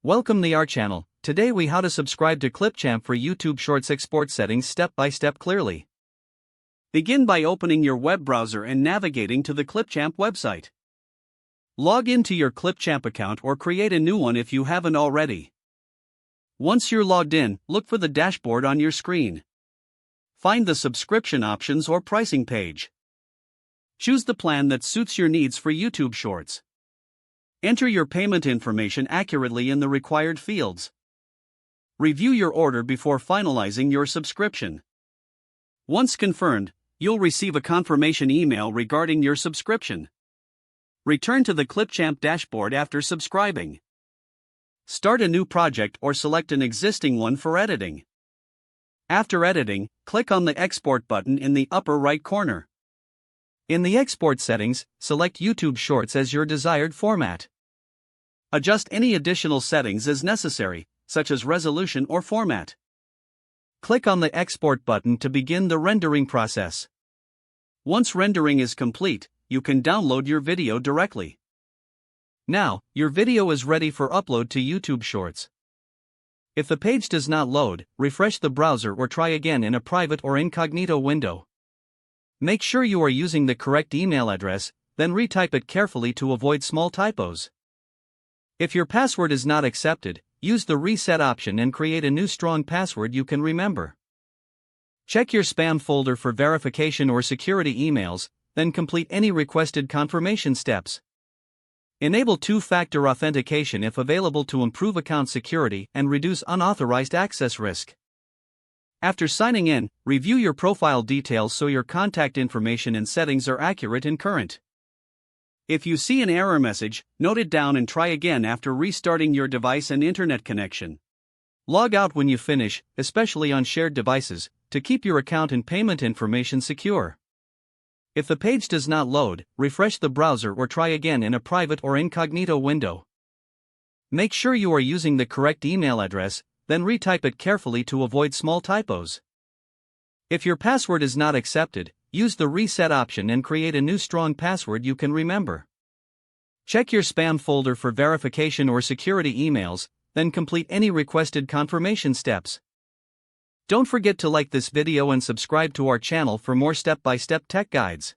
Welcome to our channel. Today we how to subscribe to Clipchamp for YouTube Shorts export settings step by step clearly. Begin by opening your web browser and navigating to the Clipchamp website. Log into your Clipchamp account or create a new one if you haven't already. Once you're logged in, look for the dashboard on your screen. Find the subscription options or pricing page. Choose the plan that suits your needs for YouTube Shorts. Enter your payment information accurately in the required fields. Review your order before finalizing your subscription. Once confirmed, you'll receive a confirmation email regarding your subscription. Return to the Clipchamp dashboard after subscribing. Start a new project or select an existing one for editing. After editing, click on the Export button in the upper right corner. In the export settings, select YouTube Shorts as your desired format. Adjust any additional settings as necessary, such as resolution or format. Click on the Export button to begin the rendering process. Once rendering is complete, you can download your video directly. Now, your video is ready for upload to YouTube Shorts. If the page does not load, refresh the browser or try again in a private or incognito window. Make sure you are using the correct email address, then retype it carefully to avoid small typos. If your password is not accepted, use the reset option and create a new strong password you can remember. Check your spam folder for verification or security emails, then complete any requested confirmation steps. Enable two-factor authentication if available to improve account security and reduce unauthorized access risk. After signing in, review your profile details so your contact information and settings are accurate and current. If you see an error message, note it down and try again after restarting your device and internet connection. Log out when you finish, especially on shared devices, to keep your account and payment information secure. If the page does not load, refresh the browser or try again in a private or incognito window. Make sure you are using the correct email address, then retype it carefully to avoid small typos. If your password is not accepted, use the reset option and create a new strong password you can remember. Check your spam folder for verification or security emails, then complete any requested confirmation steps. Don't forget to like this video and subscribe to our channel for more step-by-step tech guides.